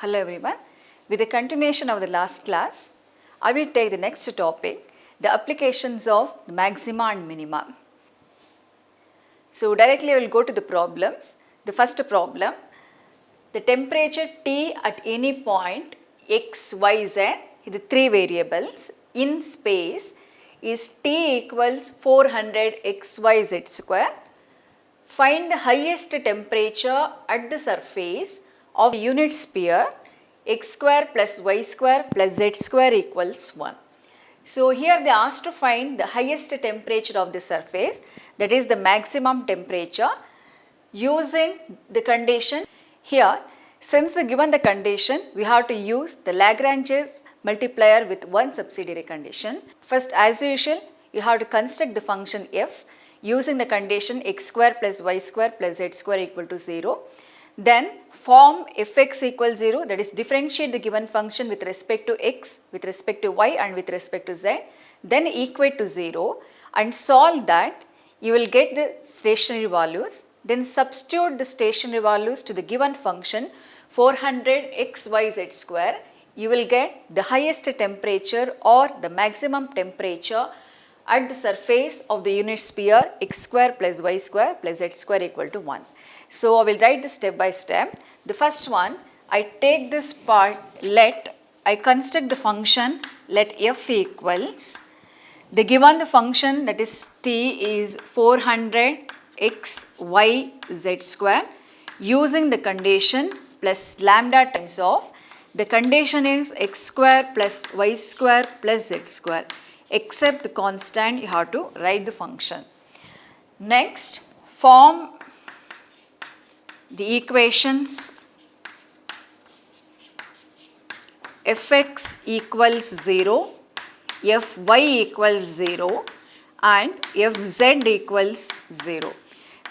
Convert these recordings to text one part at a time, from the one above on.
Hello everyone. With the continuation of the last class, I will take the next topic, the applications of the maxima and minima. So directly I will go to the problems. The first problem, the temperature T at any point x, y, z, the three variables in space is T equals 400 x, y, z square. Find the highest temperature at the surface of the unit sphere x square plus y square plus z square equals 1. So here they asked to find the highest temperature of the surface, that is the maximum temperature, using the condition. Here, since given the condition, we have to use the Lagrange's multiplier with one subsidiary condition. First, as usual, you have to construct the function f using the condition x square plus y square plus z square equal to 0. Then form fx equals 0, that is differentiate the given function with respect to x, with respect to y and with respect to z. Then equate to 0 and solve that. You will get the stationary values. Then substitute the stationary values to the given function 400 x, y, z square. You will get the highest temperature or the maximum temperature at the surface of the unit sphere x square plus y square plus z square equal to 1. So I will write this step by step. The first one, I take this part, I construct the function, let f equals, the given the function that is t is 400 x, y, z square using the condition plus lambda times of, the condition is x square plus y square plus z square. Except the constant, you have to write the function. Next, form the equations fx equals 0, fy equals 0 and fz equals 0.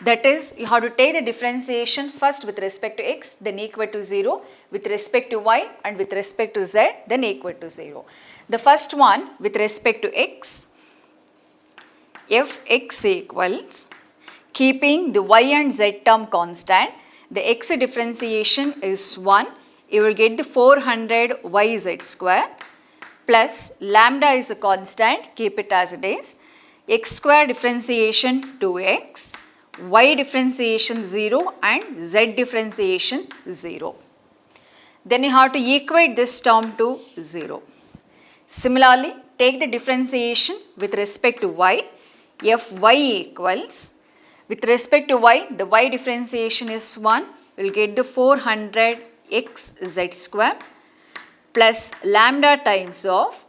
That is, you have to take the differentiation first with respect to x, then equate to 0, with respect to y and with respect to z, then equate to 0. The first one with respect to x, fx equals, keeping the y and z term constant, the x differentiation is 1, you will get the 400 yz square plus lambda is a constant, keep it as it is, x square differentiation 2x, y differentiation 0 and z differentiation 0. Then you have to equate this term to 0. Similarly, take the differentiation with respect to y, fy equals, with respect to y, the y differentiation is 1, we will get the 400 x z square plus lambda times of,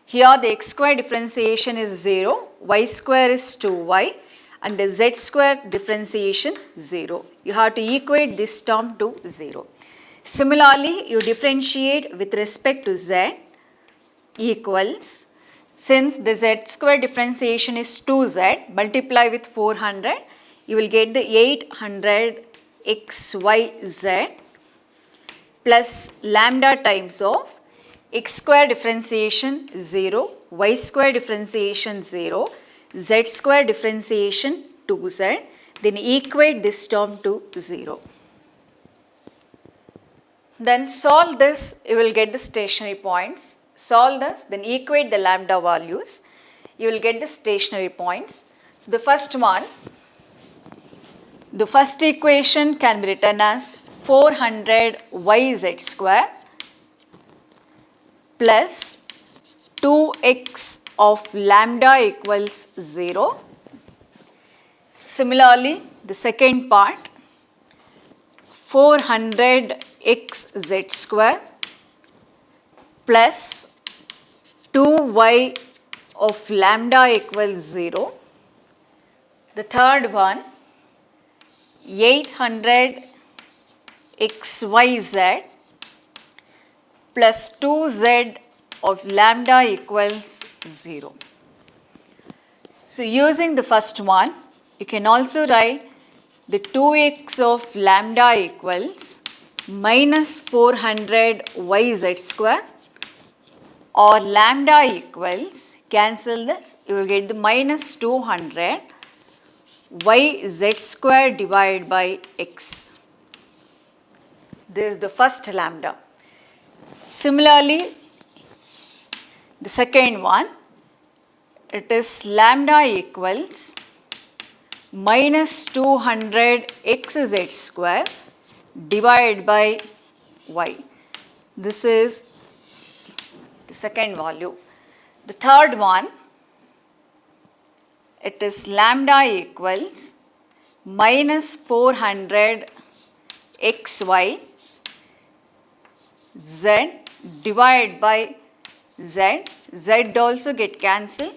here the x square differentiation is 0, y square is 2y and the z square differentiation 0. You have to equate this term to 0. Similarly, you differentiate with respect to z equals, since the z square differentiation is 2z, multiply with 400, you will get the 800 xyz plus lambda times of x square differentiation 0, y square differentiation 0, z square differentiation 2z, then equate this term to 0. Then solve this, you will get the stationary points. Solve this, then equate the lambda values, you will get the stationary points. So the first one, the first equation can be written as 400 yz square plus 2x of lambda equals 0. Similarly, the second part, 400 xz square plus 2y of lambda equals 0. The third one, 800 xyz plus 2z of lambda equals 0. So using the first one, you can also write the 2x of lambda equals minus 400 yz square, or lambda equals, cancel this, you will get the minus 200 yz square divided by x. This is the first lambda. Similarly, the second one, it is lambda equals minus 200 xz square divided by y. This is the second value. The third one, it is lambda equals minus 400 xy z divided by z. Z also get cancelled.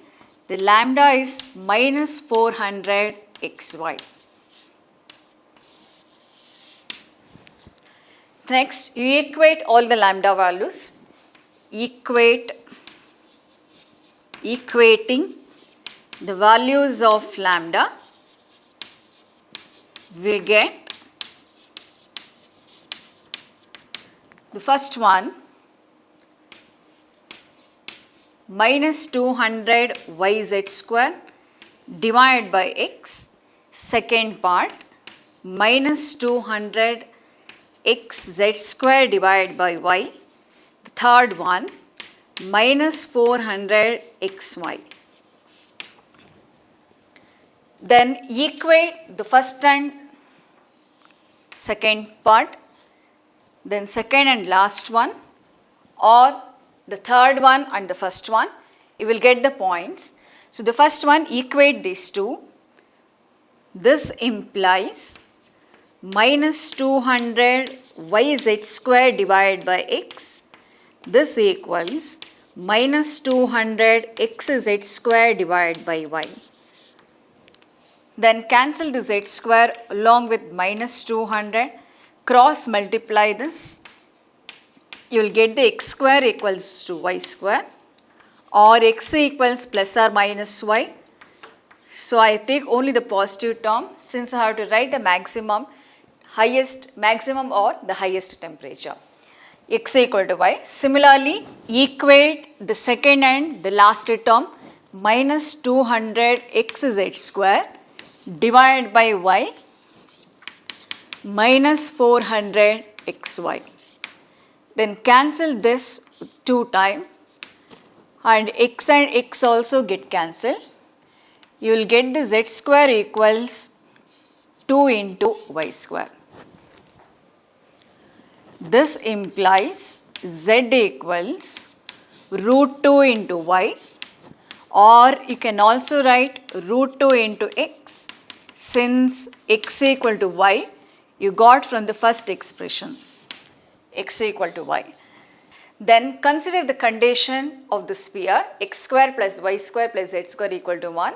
The lambda is minus 400 xy. Next, you equate all the lambda values. Equating the values of lambda, we get the first one minus 200 yz square divided by x. Second part minus 200 xz square divided by y. The third one minus 400 xy. Then equate the first and second part, then second and last one, or the third one and the first one. You will get the points. So the first one, equate these two. This implies minus 200 yz square divided by x. This equals minus 200 xz square divided by y. Then cancel the z square along with minus 200. Cross multiply this. You will get the x square equals to y square, or x equals plus or minus y. So I take only the positive term since I have to write the maximum or the highest temperature. X equal to y. Similarly, equate the second and the last term minus 200 xz square divided by y minus 400 xy. Then cancel this 2 times and x also get cancelled. You will get the z square equals 2 into y square. This implies z equals root 2 into y, or you can also write root 2 into x, since x equal to y you got from the first expression, x equal to y. Then consider the condition of the sphere, x square plus y square plus z square equal to 1.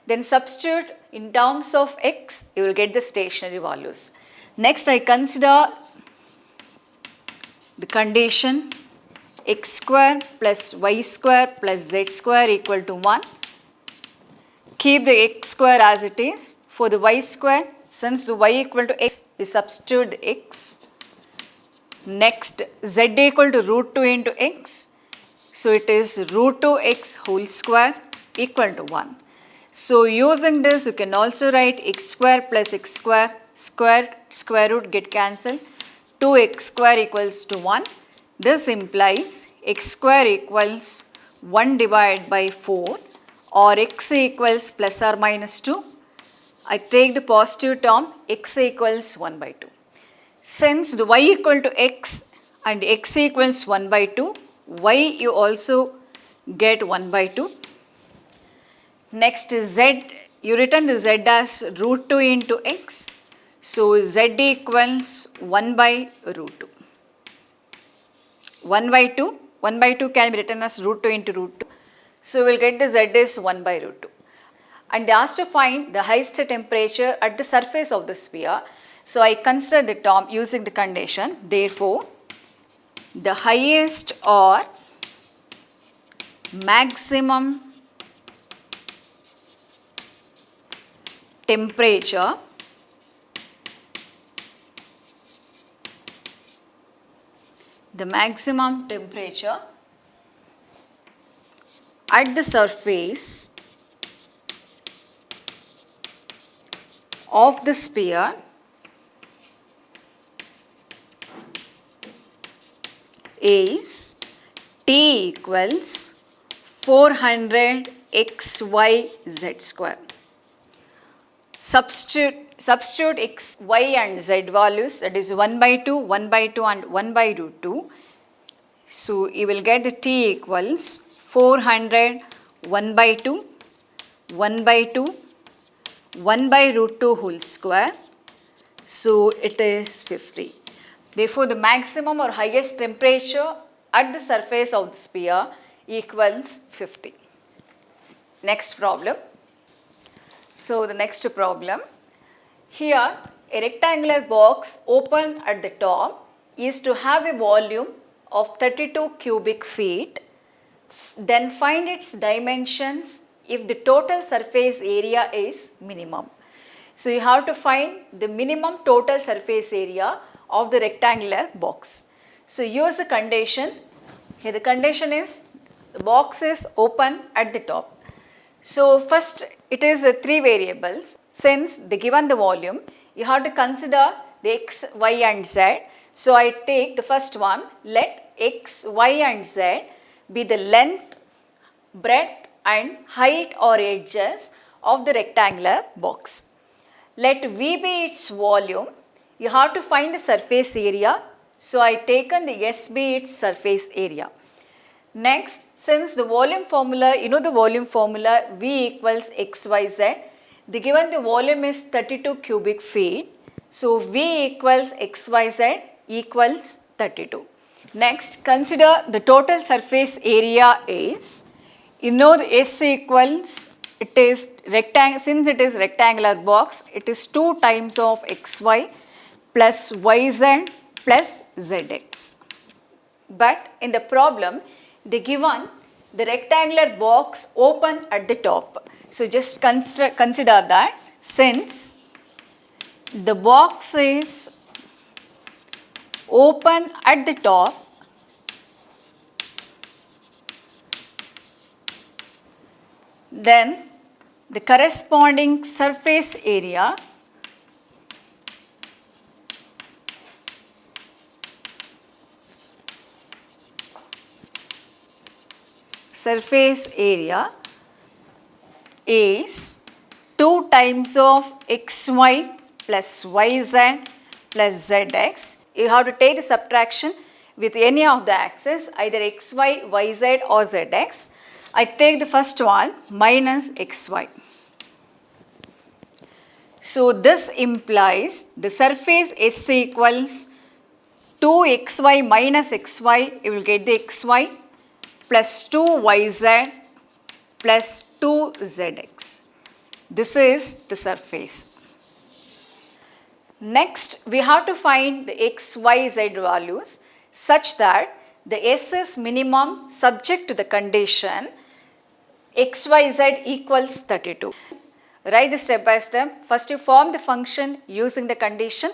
Then substitute in terms of x, you will get the stationary values. Next, I consider the condition x square plus y square plus z square equal to 1. Keep the x square as it is. For the y square, since the y equal to x, you substitute the x. Next, z equal to root 2 into x. So it is root 2x whole square equal to 1. So using this, you can also write x square plus x square, square root get cancelled. 2x square equals to 1. This implies x square equals 1 divided by 4, or x equals plus or minus 2. I take the positive term, x equals 1 by 2. Since the y equal to x and x equals 1 by 2, y you also get 1 by 2. Next is z, you written the z as root 2 into x. So z equals 1 by root 2. 1 by 2 can be written as root 2 into root 2. So we will get the z is 1 by root 2. And they asked to find the highest temperature at the surface of the sphere. So I consider the term using the condition. Therefore, the highest or maximum temperature at the surface of the sphere is t equals 400 xy z square. Substitute x, y and z values, that is 1 by 2, 1 by 2 and 1 by root 2. So you will get the t equals 400 1 by 2, 1 by 2, 1 by root 2 whole square. So it is 50. Therefore the maximum or highest temperature at the surface of the sphere equals 50. Next problem. So the next problem, here a rectangular box open at the top is to have a volume of 32 cubic feet. Then find its dimensions if the total surface area is minimum. So you have to find the minimum total surface area of the rectangular box. So use the condition. Here the condition is the box is open at the top. So first it is 3 variables. Since they given the volume, you have to consider the x, y and z. So I take the first one. Let x, y and z be the length, breadth and height or edges of the rectangular box. Let V be its volume. You have to find the surface area. So I taken the S be its surface area. Next, since the volume formula, you know the volume formula V equals xyz. The given the volume is 32 cubic feet. So V equals xyz equals 32. Next, consider the total surface area is, you know the S equals, it is rectangle, since it is rectangular box, it is 2 times of xy plus yz plus zx. But in the problem, they given the rectangular box open at the top. So just consider that since the box is open at the top, then the corresponding surface area is 2 times of xy plus yz plus zx. You have to take the subtraction with any of the axes, either xy, yz or zx. I take the first one minus xy. So this implies the surface S equals 2xy minus xy, you will get the xy plus 2yz plus 2zx. This is the surface. Next, we have to find the x, y, z values such that the S is minimum subject to the condition x, y, z equals 32. Write this step by step. First you form the function using the condition.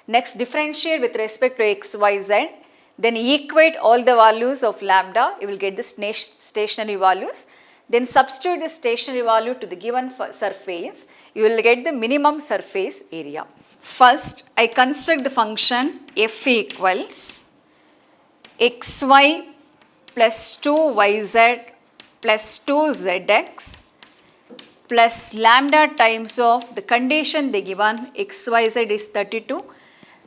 Next differentiate with respect to x, y, z. Then equate all the values of lambda. You will get the stationary values. Then substitute the stationary value to the given surface. You will get the minimum surface area. First, I construct the function f equals xy plus 2yz plus 2zx plus lambda times of the condition they given xyz is 32.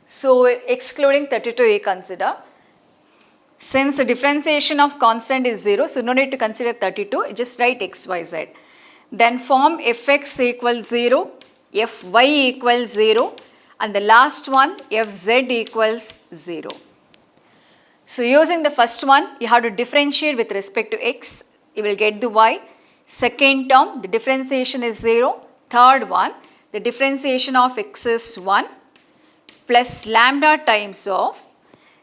So excluding 32 you consider. Since the differentiation of constant is 0, so no need to consider 32, just write xyz. Then form fx equals 0, fy equals 0 and the last one fz equals 0. So using the first one, you have to differentiate with respect to x, you will get the y. Second term, the differentiation is 0. Third one, the differentiation of x is 1 plus lambda times of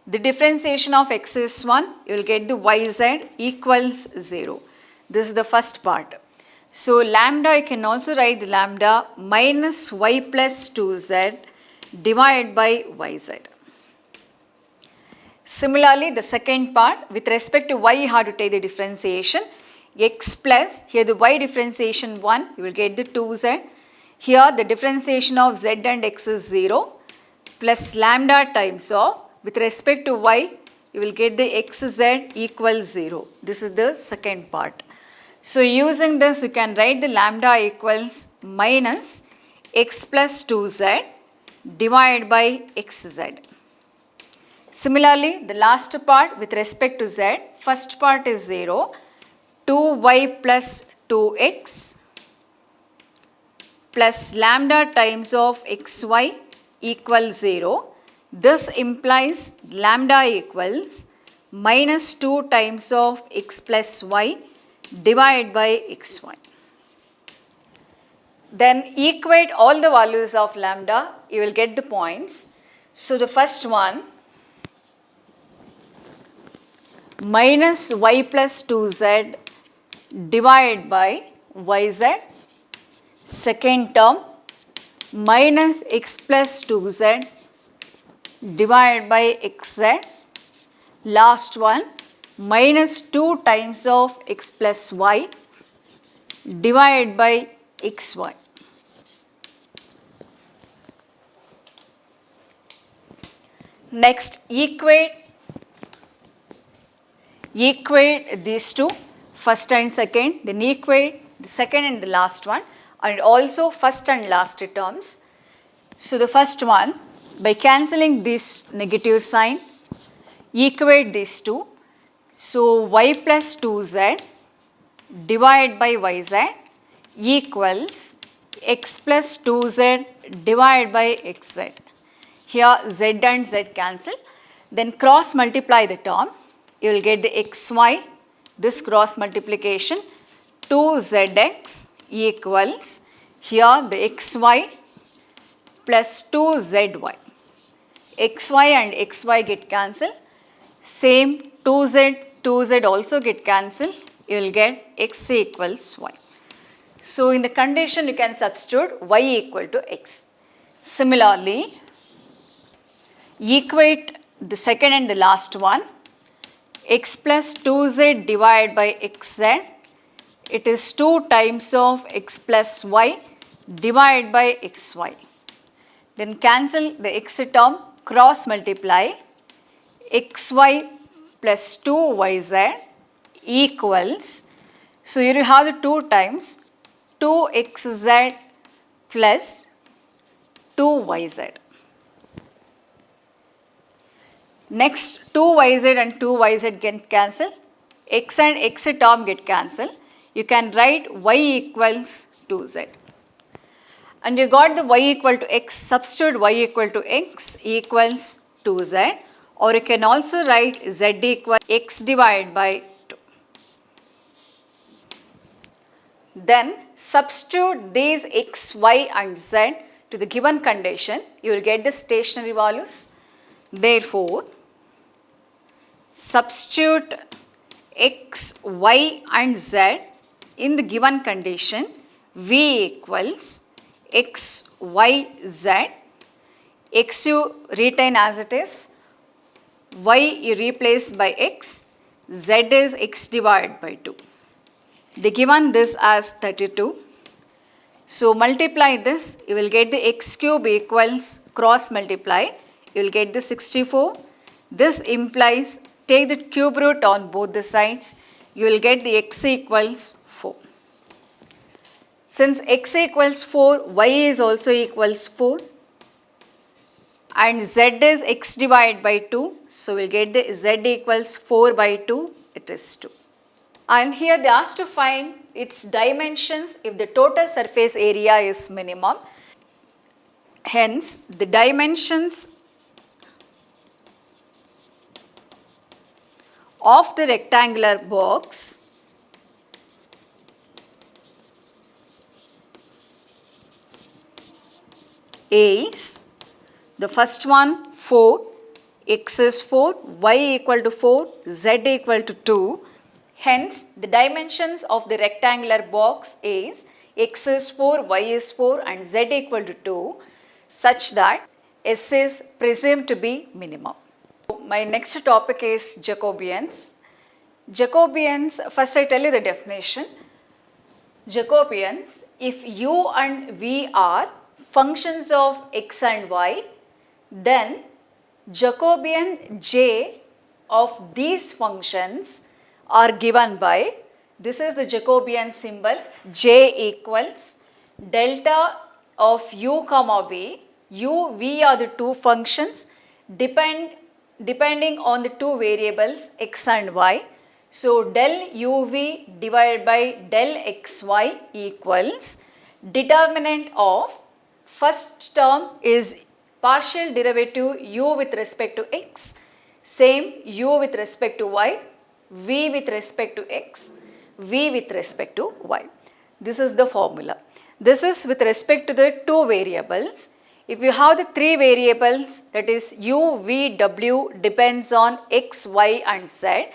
the differentiation of x is 1, you will get the yz equals 0. This is the first part. So lambda, you can also write the lambda minus y plus 2z divided by yz. Similarly, the second part, with respect to y, you have to take the differentiation. X plus, here the y differentiation 1, you will get the 2z. Here the differentiation of z and x is 0 plus lambda times of, with respect to y, you will get the xz equals 0. This is the second part. So using this, you can write the lambda equals minus x plus 2z divided by xz. Similarly, the last part with respect to z, first part is 0, 2y plus 2x plus lambda times of xy equals 0. This implies lambda equals minus 2 times of x plus y divided by xy. Then equate all the values of lambda, you will get the points. So the first one, minus y plus 2z divided by yz. Second term, minus x plus 2z divided by xz. Last one, minus 2 times of x plus y divided by xy. Next, equate these two, first and second, then equate the second and the last one, and also first and last terms. So the first one, by cancelling this negative sign, equate these two. So y plus 2z divided by yz equals x plus 2z divided by xz. Here z and z cancel. Then cross multiply the term. You will get the xy, this cross multiplication, 2zx equals here the xy plus 2zy. xy and xy get cancelled. Same 2z also get cancelled. You will get x equals y. So in the condition you can substitute y equal to x. Similarly, equate the second and the last one. X plus 2z divided by xz, it is 2 times of x plus y divided by xy. Then cancel the x term, cross multiply, xy plus 2yz equals, so you have the 2 times 2xz plus 2yz. Next, 2yz and 2yz get cancelled, x and x term get cancelled. You can write y equals 2z. And you got the y equal to x, substitute y equal to x equals 2z, or you can also write z equal x divided by 2. Then substitute these x, y and z to the given condition, you will get the stationary values. Therefore, substitute x, y and z in the given condition, v equals x, y, z. X you retain as it is, y you replace by x, z is x divided by 2. They given this as 32. So multiply this, you will get the x cube equals, cross multiply, you will get the 64. This implies take the cube root on both the sides, you will get the x equals 4. Since x equals 4, y is also equals 4 and z is x divided by 2. So we will get the z equals 4 by 2, it is 2. And here they asked to find its dimensions if the total surface area is minimum. Hence, the dimensions of the rectangular box is the first one 4, x is 4, y equal to 4, z equal to 2. Hence, the dimensions of the rectangular box is x is 4, y is 4 and z equal to 2 such that S is presumed to be minimum. My next topic is Jacobians. Jacobians, first I tell you the definition. Jacobians, if u and v are functions of x and y, then Jacobian j of these functions are given by, this is the Jacobian symbol, J equals delta of u comma v. U, v are the two functions depending on the two variables x and y. So del uv divided by del xy equals determinant of first term is partial derivative u with respect to x, same u with respect to y, v with respect to x, v with respect to y. This is the formula. This is with respect to the two variables. If you have the three variables, that is u, v, w depends on x, y and z,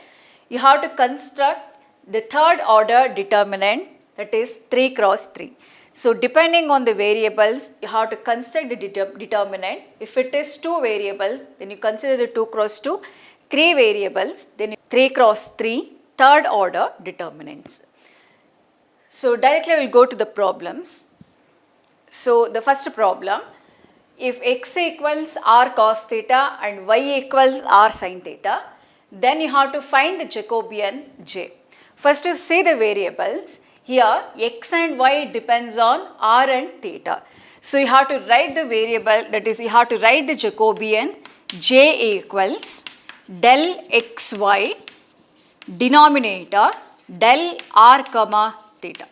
you have to construct the third order determinant, that is 3 cross 3. So depending on the variables, you have to construct the determinant. If it is two variables, then you consider the 2 cross 2. 3 variables, then 3 cross 3 third order determinants. So directly we will go to the problems. So the first problem, if x equals r cos theta and y equals r sin theta, then you have to find the Jacobian j. First to see the variables. Here x and y depends on r and theta. So you have to write the variable, that is you have to write the Jacobian j equals del xy denominator del r comma theta.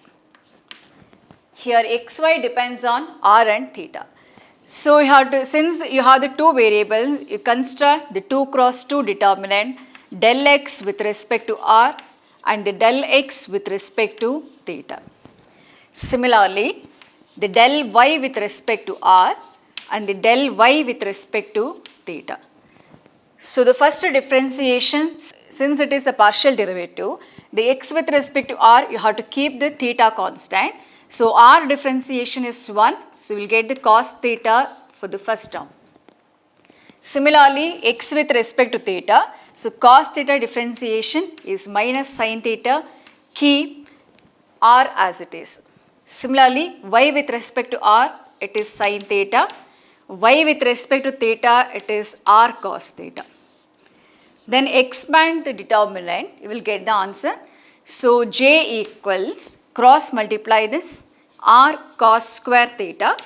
Here xy depends on r and theta. So you have to, since you have the two variables, you construct the 2 cross 2 determinant del x with respect to r and the del x with respect to theta. Similarly, the del y with respect to r and the del y with respect to theta. So the first differentiation, since it is a partial derivative, the x with respect to r, you have to keep the theta constant. So r differentiation is 1, so we will get the cos theta for the first term. Similarly, x with respect to theta, so cos theta differentiation is minus sin theta, keep r as it is. Similarly, y with respect to r, it is sin theta, y with respect to theta, it is r cos theta. Then expand the determinant, you will get the answer. So j equals, cross multiply this, r cos square theta.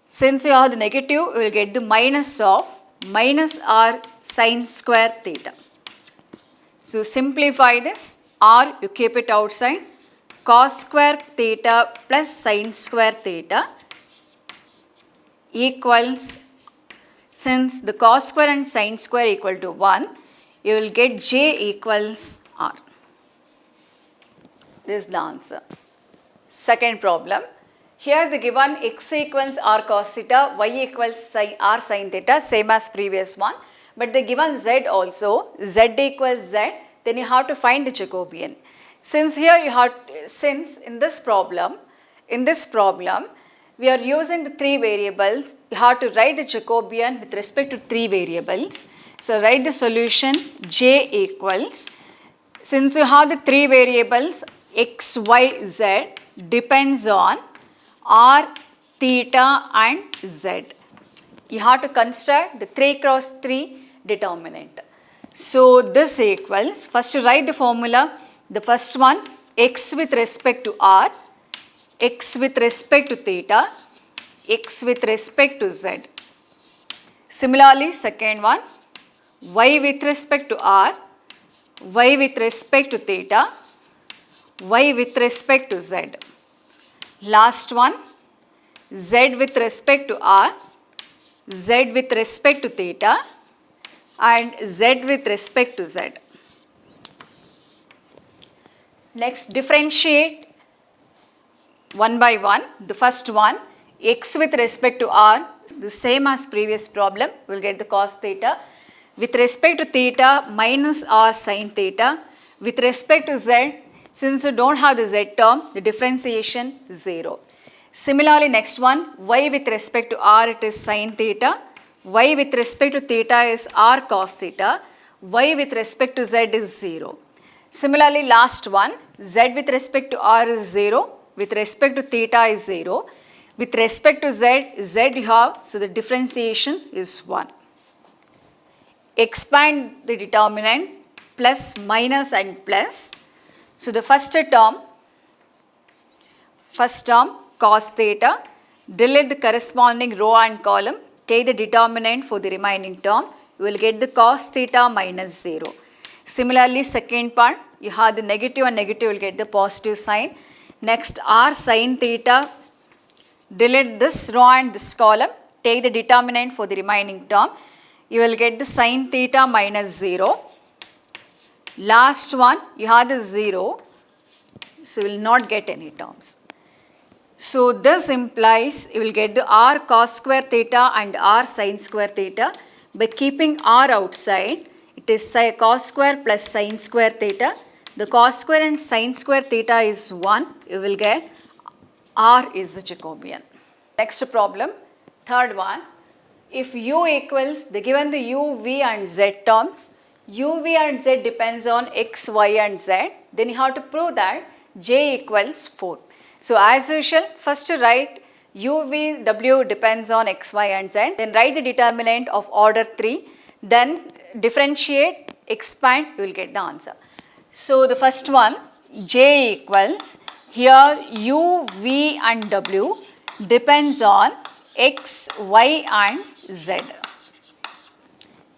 Since you have the negative, you will get the minus of minus r sin square theta. So simplify this, r you keep it outside, cos square theta plus sin square theta equals, since the cos square and sin square equal to 1, you will get j equals r. This is the answer. Second problem. Here the given x equals r cos theta, y equals r sin theta, same as previous one. But the given z also, z equals z, then you have to find the Jacobian. Since here you have, since in this problem, we are using the three variables, you have to write the Jacobian with respect to three variables. So write the solution j equals, since you have the three variables x, y, z depends on r, theta and z. You have to construct the 3 cross 3 determinant. So this equals, first to write the formula, the first one x with respect to r, x with respect to theta, x with respect to z. Similarly, second one y with respect to r, y with respect to theta, y with respect to z. Last one z with respect to r, z with respect to theta and z with respect to z. Next, differentiate one by one. The first one, x with respect to r, the same as previous problem, we will get the cos theta. With respect to theta, minus r sin theta. With respect to z, since you don't have the z term, the differentiation 0. Similarly, next one, y with respect to r, it is sin theta. Y with respect to theta is r cos theta. Y with respect to z is 0. Similarly, last one, z with respect to r is 0. With respect to theta is 0. With respect to z, z you have, so the differentiation is 1. expand the determinant plus, minus and plus. So the first term cos theta, delete the corresponding row and column, take the determinant for the remaining term, you will get the cos theta minus 0. Similarly, second part, you have the negative and negative will get the positive sign. Next, r sin theta, delete this row and this column, take the determinant for the remaining term, you will get the sin theta minus 0. Last one, you have the 0, so you will not get any terms. So this implies you will get the r cos square theta and r sin square theta. By keeping r outside, it is cos square plus sin square theta. The cos square and sin square theta is 1. You will get r is a Jacobian. Next problem, third one. If u equals, they given the u, v and z terms, u, v and z depends on x, y and z, then you have to prove that j equals 4. So as usual, first write u, v, w depends on x, y and z, then write the determinant of order 3, then differentiate, expand, you will get the answer. So the first one, j equals, here u, v and w depends on x, y and z.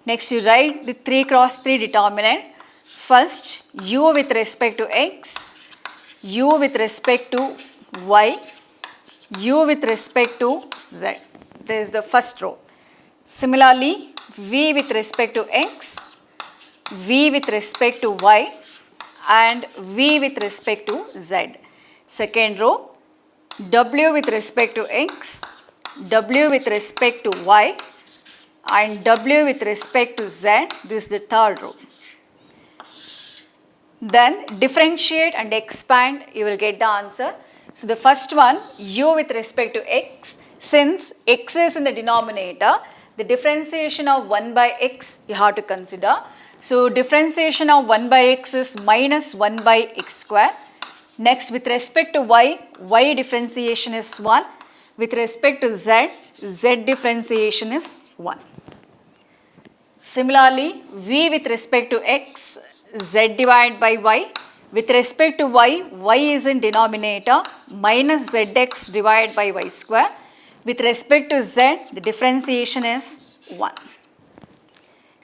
Next you write the 3 cross 3 determinant. First u with respect to x, u with respect to y, u with respect to z. This is the first row. Similarly, v with respect to x, v with respect to y and v with respect to z. Second row, w with respect to x, w with respect to y and w with respect to z. This is the third row. Then differentiate and expand, you will get the answer. So the first one, u with respect to x, since x is in the denominator, the differentiation of 1 by x you have to consider. So differentiation of 1 by x is minus 1 by x square. Next, with respect to y, y differentiation is 1. With respect to z, z differentiation is 1. Similarly, v with respect to x, z divided by y. With respect to y, y is in denominator, minus zx divided by y square. With respect to z, the differentiation is 1.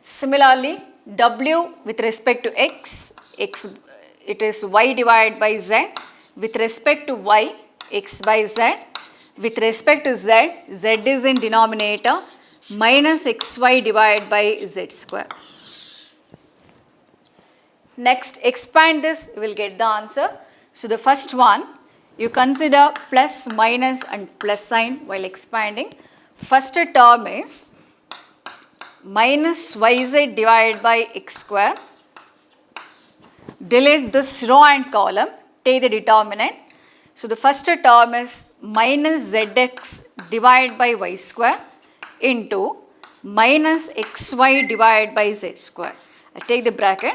Similarly, w with respect to x, it is y divided by z. With respect to y, x by z. With respect to z, z is in denominator, minus xy divided by z square. Next, expand this, you will get the answer. So the first one, you consider plus, minus and plus sign while expanding. First term is minus yz divided by x square. Delete this row and column, take the determinant. So the first term is minus zx divided by y square into minus xy divided by z square. I take the bracket.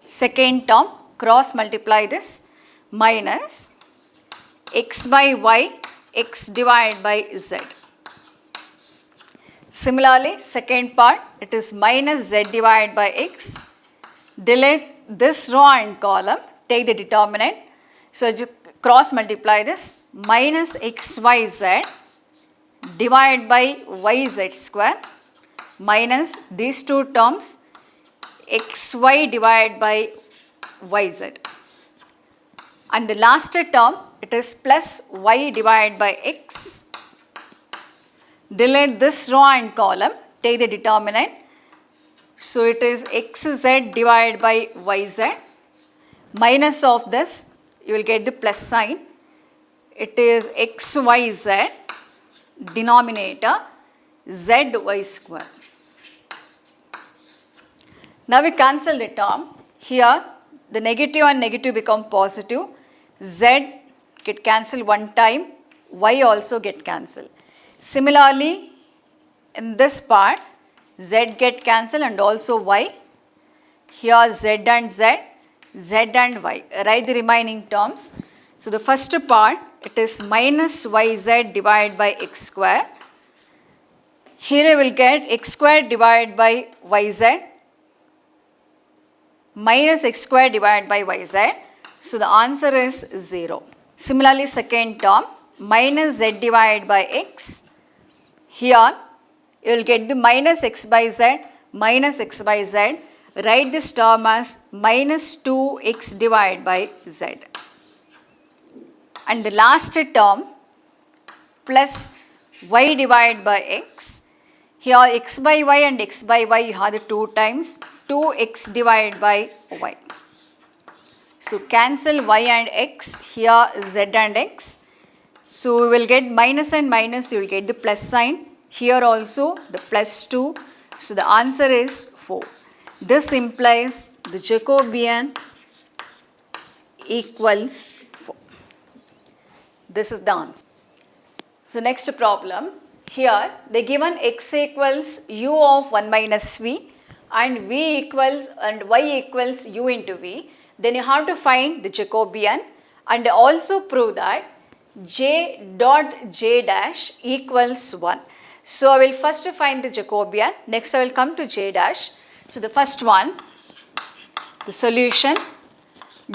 Second term, cross multiply this, minus x by y, x divided by z. Similarly, second part, it is minus z divided by x. Delete this row and column, take the determinant. So cross multiply this, minus xyz divided by yz square, minus these two terms, xy divided by yz. And the last term, it is plus y divided by x. Delete this row and column, take the determinant. So it is xz divided by yz. Minus of this, you will get the plus sign. It is xyz, denominator, zy square. Now we cancel the term. Here the negative and negative become positive. Z get cancelled one time, y also get cancelled. Similarly, in this part, z get cancelled and also y. Here z and z, z and y. Write the remaining terms. So the first part, it is minus yz divided by x square. Here I will get x square divided by yz. minus x square divided by yz. So the answer is 0. Similarly, second term, minus z divided by x. Here you will get the minus x by z, minus x by z. Write this term as minus 2x divided by z. And the last term, plus y divided by x. Here x by y and x by y you have the 2 times, 2x divided by y. So cancel y and x, here z and x. So we will get minus and minus, you will get the plus sign. Here also the plus 2. So the answer is 4. This implies the Jacobian equals 4. This is the answer. So next problem, here they given x equals u of 1 minus v and v equals and y equals u into v. Then you have to find the Jacobian and also prove that j dot j dash equals 1. So I will first find the Jacobian, next I will come to j dash. So the first one, the solution,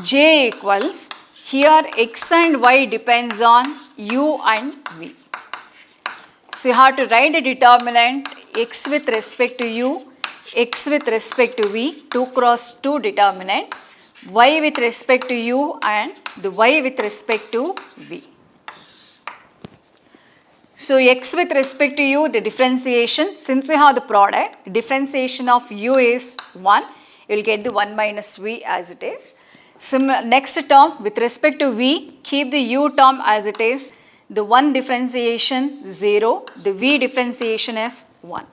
j equals, here x and y depends on u and v. So you have to write the determinant x with respect to u, x with respect to v, 2 cross 2 determinant, y with respect to u and the y with respect to v. So x with respect to u, the differentiation, since you have the product, the differentiation of u is 1, you will get the 1 minus v as it is. Next term, with respect to v, keep the u term as it is, the 1 differentiation 0, the v differentiation is 1.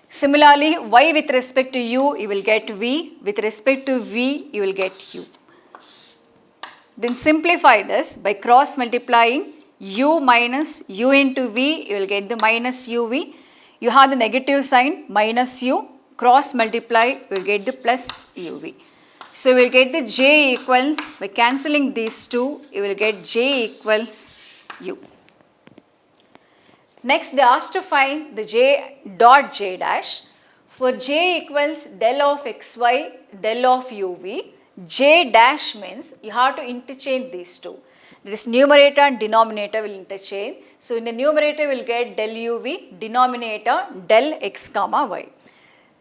Similarly, y with respect to u, you will get v, with respect to v, you will get u. Then simplify this by cross multiplying u minus u into v, you will get the minus uv. You have the negative sign minus u, cross multiply, you will get the plus uv. So we will get the j equals, by cancelling these two, you will get j equals u. Next they asked to find the j dot j dash. For j equals del of xy, del of uv, j dash means you have to interchange these two. This numerator and denominator will interchange. So in the numerator we will get del uv, denominator del x comma y.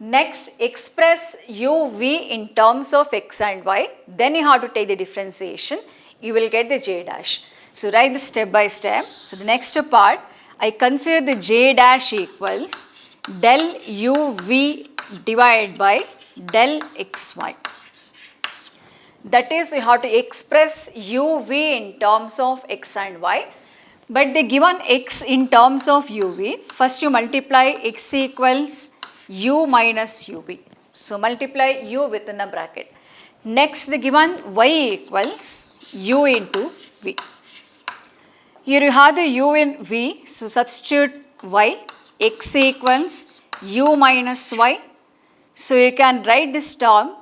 Next express uv in terms of x and y, then you have to take the differentiation, you will get the j dash. So write this step by step. So the next part, I consider the j dash equals del uv divided by del xy. That is, you have to express uv in terms of x and y, but they given x in terms of uv. First you multiply x equals u minus uv. So multiply u within a bracket. Next the given y equals u into v. Here you have the u in v, so substitute y, x equals u minus y. So you can write this term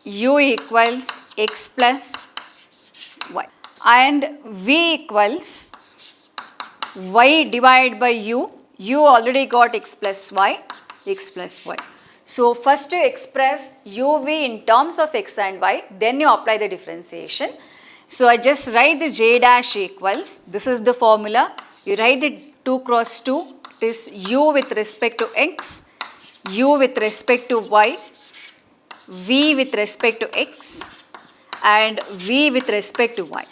u equals x plus y and v equals y divided by u already got x plus y, x plus y. So first to express uv in terms of x and y, then you apply the differentiation. So I just write the j dash equals, this is the formula, you write the 2 cross 2, it is u with respect to x, u with respect to y, v with respect to x and v with respect to y.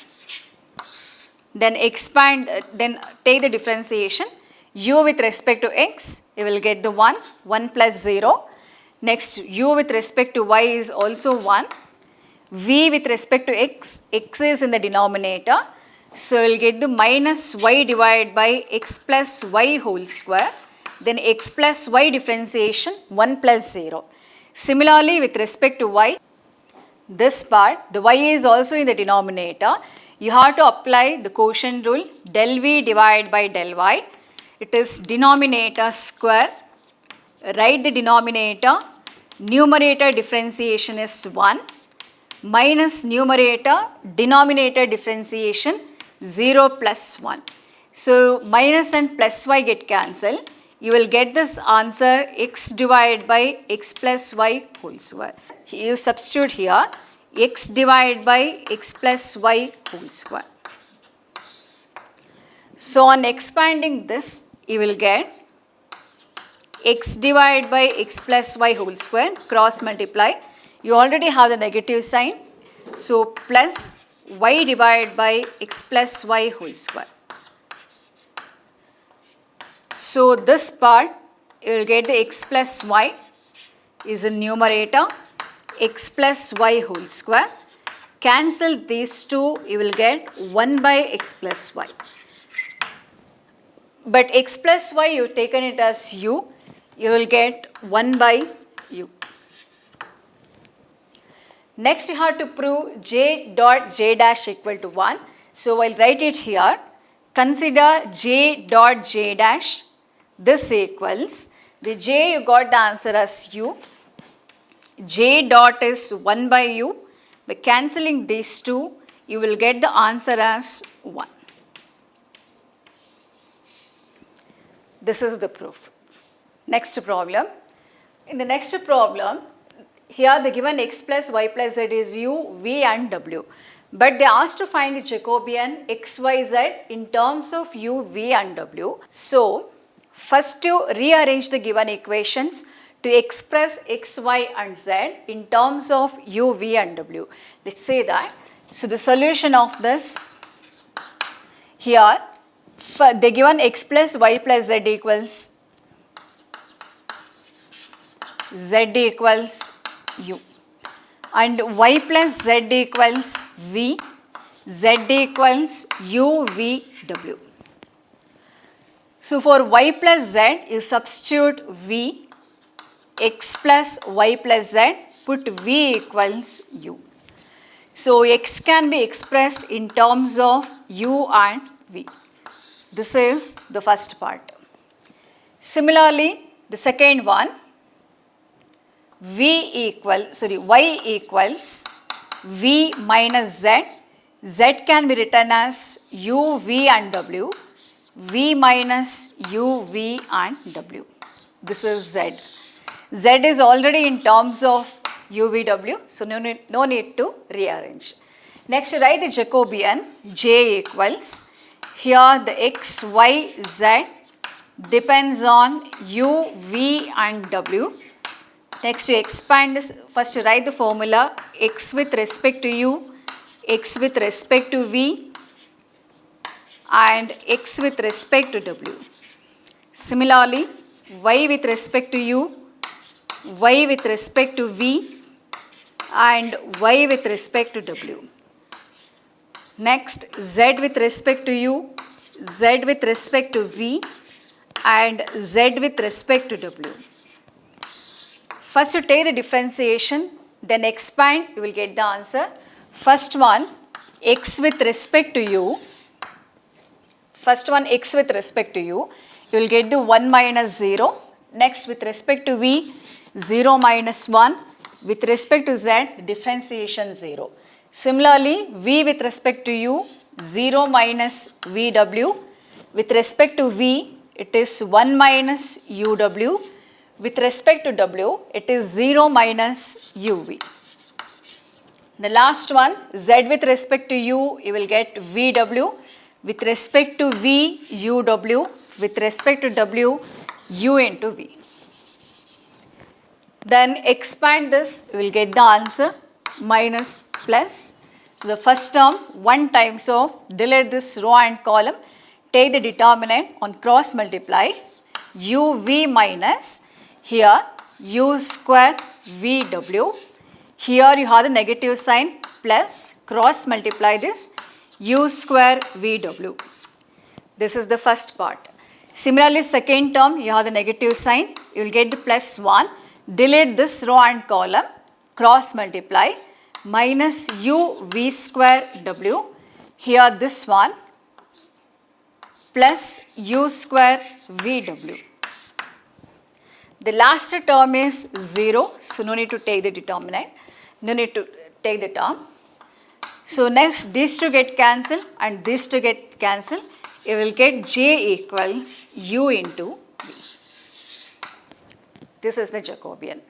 Then expand, then take the differentiation, u with respect to x, you will get the 1, 1 plus 0. Next u with respect to y is also 1. V with respect to x, x is in the denominator. So you will get the minus y divided by x plus y whole square. Then x plus y differentiation 1 plus 0. Similarly with respect to y, this part, the y is also in the denominator. You have to apply the quotient rule, del v divided by del y. It is denominator square. Write the denominator, numerator differentiation is 1. Minus numerator, denominator differentiation 0 plus 1. So minus and plus y get cancelled. you will get this answer x divided by x plus y whole square. You substitute here x divided by x plus y whole square. So on expanding this, you will get x divided by x plus y whole square, cross multiply. You already have the negative sign. So plus y divided by x plus y whole square. So this part, you will get the x plus y is in numerator, x plus y whole square. Cancel these two, you will get 1 by x plus y. But x plus y, you have taken it as u, you will get 1 by u. Next, you have to prove j dot j dash equal to 1. So I'll write it here. Consider j dot j dash. This equals, the j you got the answer as u. J dot is 1 by u. By cancelling these two, you will get the answer as 1. This is the proof. Next problem. In the next problem, here the given x plus y plus z is u, v and w. But they asked to find the Jacobian x, y, z in terms of u, v and w. So, first to rearrange the given equations to express x, y and z in terms of u, v and w. Let's say that. So, the solution of this, here they given x plus y plus z equals z equals u and y plus z equals v, z equals u, v, w. So for y plus z, you substitute v, x plus y plus z, put v equals u. So x can be expressed in terms of u and v. This is the first part. Similarly, the second one, y equals v minus z. Z can be written as u, v and w. V minus u, v and w. This is z. Z is already in terms of u, v, w. So no need to rearrange. Next, write the Jacobian j equals. Here the x, y, z depends on u, v and w. Next, you expand this. First, you write the formula x with respect to u, x with respect to v, and x with respect to w. Similarly, y with respect to u, y with respect to v, and y with respect to w. Next, z with respect to u, z with respect to v, and z with respect to w. First you take the differentiation, then expand, you will get the answer. First one, x with respect to u. First one, x with respect to u. You will get the 1 minus 0. Next, with respect to v, 0 minus 1. With respect to z, the differentiation 0. Similarly, v with respect to u, 0 minus vw. With respect to v, it is 1 minus uw. With respect to w, it is 0 minus uv. The last one, z with respect to u, you will get vw. With respect to v, uw. With respect to w, u into v. Then expand this, you will get the answer minus plus. So the first term, 1 times of, delete this row and column, take the determinant on cross multiply, uv minus, here u square vw. Here you have the negative sign plus, cross multiply this, u square vw. This is the first part. Similarly, second term, you have the negative sign, you will get the plus 1. Delete this row and column, cross multiply, minus u v square w. Here this one, plus u square vw. The last term is 0, so no need to take the determinant, no need to take the term. So next, these two get cancelled and these two get cancelled. You will get j equals u into v. This is the Jacobian.